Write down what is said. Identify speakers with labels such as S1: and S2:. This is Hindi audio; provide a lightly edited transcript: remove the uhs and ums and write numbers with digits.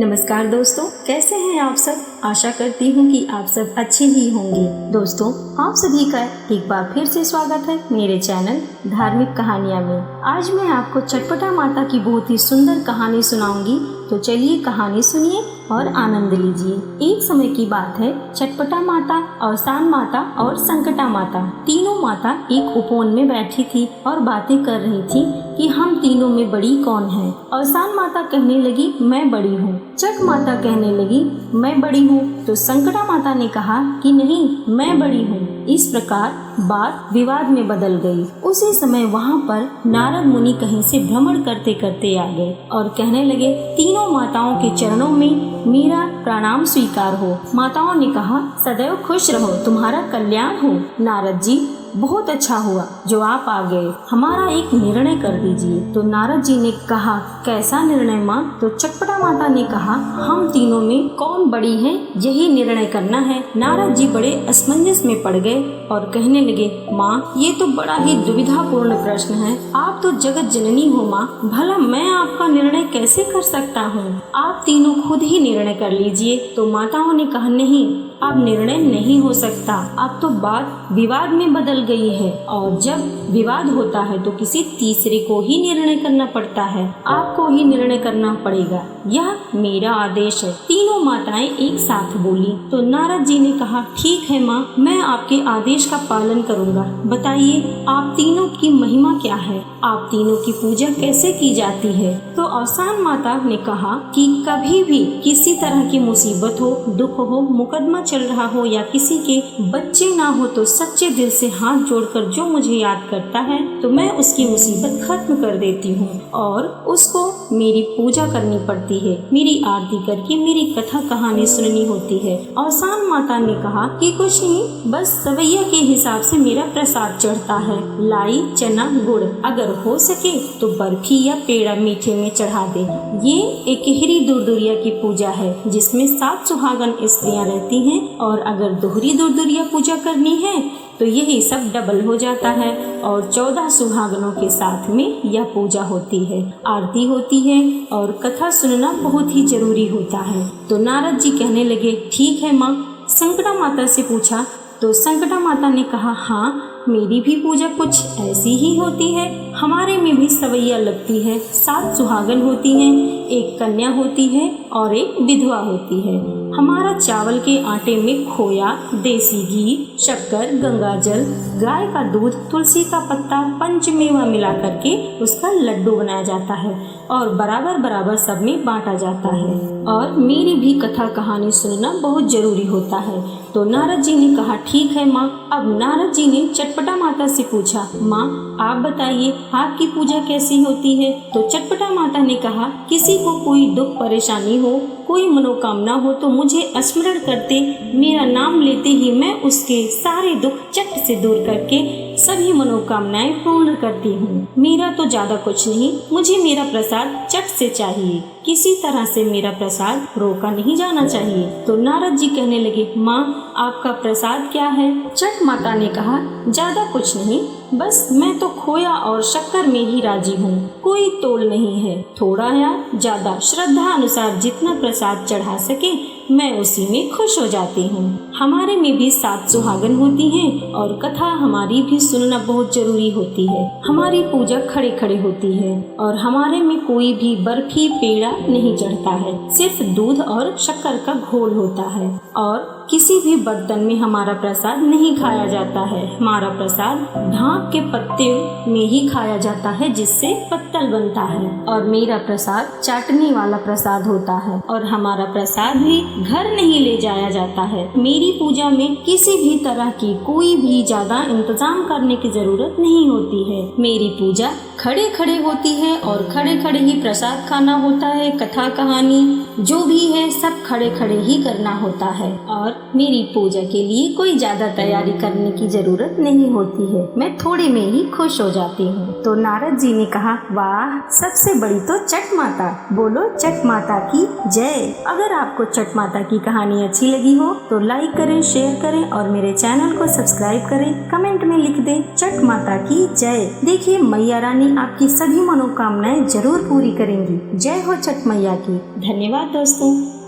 S1: नमस्कार दोस्तों, कैसे हैं आप सब। आशा करती हूँ कि आप सब अच्छे ही होंगे। दोस्तों, आप सभी का एक बार फिर से स्वागत है मेरे चैनल धार्मिक कहानियाँ में। आज मैं आपको चटपटा माता की बहुत ही सुंदर कहानी सुनाऊंगी। तो चलिए कहानी सुनिए और आनंद लीजिए। एक समय की बात है, चटपटा माता, अवसान माता और संकटा माता तीनों माता एक उपवन में बैठी थी और बातें कर रही थी कि हम तीनों में बड़ी कौन है। अवसान माता कहने लगी मैं बड़ी हूँ। चट माता कहने लगी मैं बड़ी हूँ। तो संकटा माता ने कहा कि नहीं, मैं बड़ी हूँ। इस प्रकार बात विवाद में बदल गई। उसी समय वहाँ पर नारद मुनि कहीं से भ्रमण करते करते आ गए और कहने लगे तीनों माताओं के चरणों में मेरा प्रणाम स्वीकार हो। माताओं ने कहा सदैव खुश रहो, तुम्हारा कल्याण हो। नारद जी, बहुत अच्छा हुआ जो आप आ गए, हमारा एक निर्णय कर दीजिए। तो नारद जी ने कहा कैसा निर्णय माँ। तो चटपटा माता ने कहा हम तीनों में कौन बड़ी है यही निर्णय करना है। नारद जी बड़े असमंजस में पड़ गए और कहने लगे माँ, ये तो बड़ा ही दुविधापूर्ण प्रश्न है। आप तो जगत जननी हो माँ, भला मैं आपका निर्णय कैसे कर सकता हूँ। आप तीनों खुद ही निर्णय कर लीजिए। तो माताओं ने कहा नहीं, अब निर्णय नहीं हो सकता। अब तो बात विवाद में बदल गई है और जब विवाद होता है तो किसी तीसरे को ही निर्णय करना पड़ता है। आपको ही निर्णय करना पड़ेगा, यह मेरा आदेश है। तीनों माताएं एक साथ बोली। तो नारद जी ने कहा ठीक है माँ, मैं आपके आदेश का पालन करूँगा। बताइए आप तीनों की महिमा क्या है, आप तीनों की पूजा कैसे की जाती है। तो अवसान माता ने कहा कि कभी भी किसी तरह की मुसीबत हो, दुख हो, मुकदमा चल रहा हो या किसी के बच्चे ना हो तो सच्चे दिल से हाथ जोड़कर जो मुझे याद करता है तो मैं उसकी मुसीबत खत्म कर देती हूँ और उसको मेरी पूजा करनी पड़ती है। मेरी आरती करके मेरी कथा कहानी सुननी होती है। अवसान माता ने कहा कि कुछ नहीं, बस सवैया के हिसाब से मेरा प्रसाद चढ़ता है, लाई चना गुड़, अगर हो सके तो बर्फी या पेड़ा मीठे में चढ़ा दे। ये एकहरी दुर्दुरिया की पूजा है जिसमें 7 सुहागन स्त्रियां रहती हैं और अगर दोहरी दुर्दुरिया पूजा करनी है तो यही सब डबल हो जाता है और 14 सुहागनों के साथ में यह पूजा होती है, आरती होती है और कथा सुनना बहुत ही जरूरी होता है। तो नारद जी कहने लगे ठीक है माँ। संकटा माता से पूछा तो संकटा माता ने कहा हाँ, मेरी भी पूजा कुछ ऐसी ही होती है। हमारे में भी सवैया लगती है, 7 सुहागन होती हैं, एक कन्या होती है और एक विधवा होती है। हमारा चावल के आटे में खोया, देसी घी, शक्कर, गंगाजल, गाय का दूध, तुलसी का पत्ता, पंचमेवा मिला करके उसका लड्डू बनाया जाता है और बराबर बराबर सब में बांटा जाता है। और मेरी भी कथा कहानी सुनना बहुत जरूरी होता है। तो नारद जी ने कहा ठीक है माँ। अब नारद जी ने चटपटा माता से पूछा माँ आप बताइए आपकी पूजा कैसी होती है। तो चटपटा माता ने कहा किसी को कोई दुख परेशानी हो, कोई मनोकामना हो तो मुझे स्मरण करते, मेरा नाम लेते ही मैं उसके सारे दुख चट से दूर करके सभी मनोकामनाएं पूर्ण करती हूँ। मेरा तो ज्यादा कुछ नहीं, मुझे मेरा प्रसाद चट से चाहिए, किसी तरह से मेरा प्रसाद रोका नहीं जाना चाहिए। तो नारद जी कहने लगे माँ आपका प्रसाद क्या है। चट माता ने कहा ज्यादा कुछ नहीं, बस मैं तो खोया और शक्कर में ही राजी हूँ, कोई तोल नहीं है। थोड़ा या ज्यादा श्रद्धा अनुसार जितना प्रसाद चढ़ा सके मैं उसी में खुश हो जाती हूँ। हमारे में भी 7 सुहागन होती हैं और कथा हमारी भी सुनना बहुत जरूरी होती है। हमारी पूजा खड़े खड़े होती है और हमारे में कोई भी बर्फी पेड़ा नहीं चढ़ता है, सिर्फ दूध और शक्कर का घोल होता है और किसी भी बर्तन में हमारा प्रसाद नहीं खाया जाता है। हमारा प्रसाद ढाक के पत्ते में ही खाया जाता है जिससे पत्तल बनता है और मेरा प्रसाद चाटने वाला प्रसाद होता है और हमारा प्रसाद भी घर नहीं ले जाया जाता है। मेरी पूजा में किसी भी तरह की कोई भी ज्यादा इंतजाम करने की जरूरत नहीं होती है। मेरी पूजा खड़े खड़े होती है और खड़े खड़े ही प्रसाद खाना होता है। कथा कहानी जो भी है सब खड़े खड़े ही करना होता है और मेरी पूजा के लिए कोई ज्यादा तैयारी करने की जरूरत नहीं होती है, मैं थोड़े में ही खुश हो जाती हूँ। तो नारद जी ने कहा, वाह, सबसे बड़ी तो छठ माता, बोलो छठ माता की जय। अगर आपको छठ माता की कहानी अच्छी लगी हो तो लाइक करें, शेयर करें और मेरे चैनल को सब्सक्राइब करें। कमेंट में लिख दें छठ माता की जय। देखिए, मैया रानी आपकी सभी मनोकामनाएं जरूर पूरी करेंगी। जय हो छठ मैया की। धन्यवाद दोस्तों।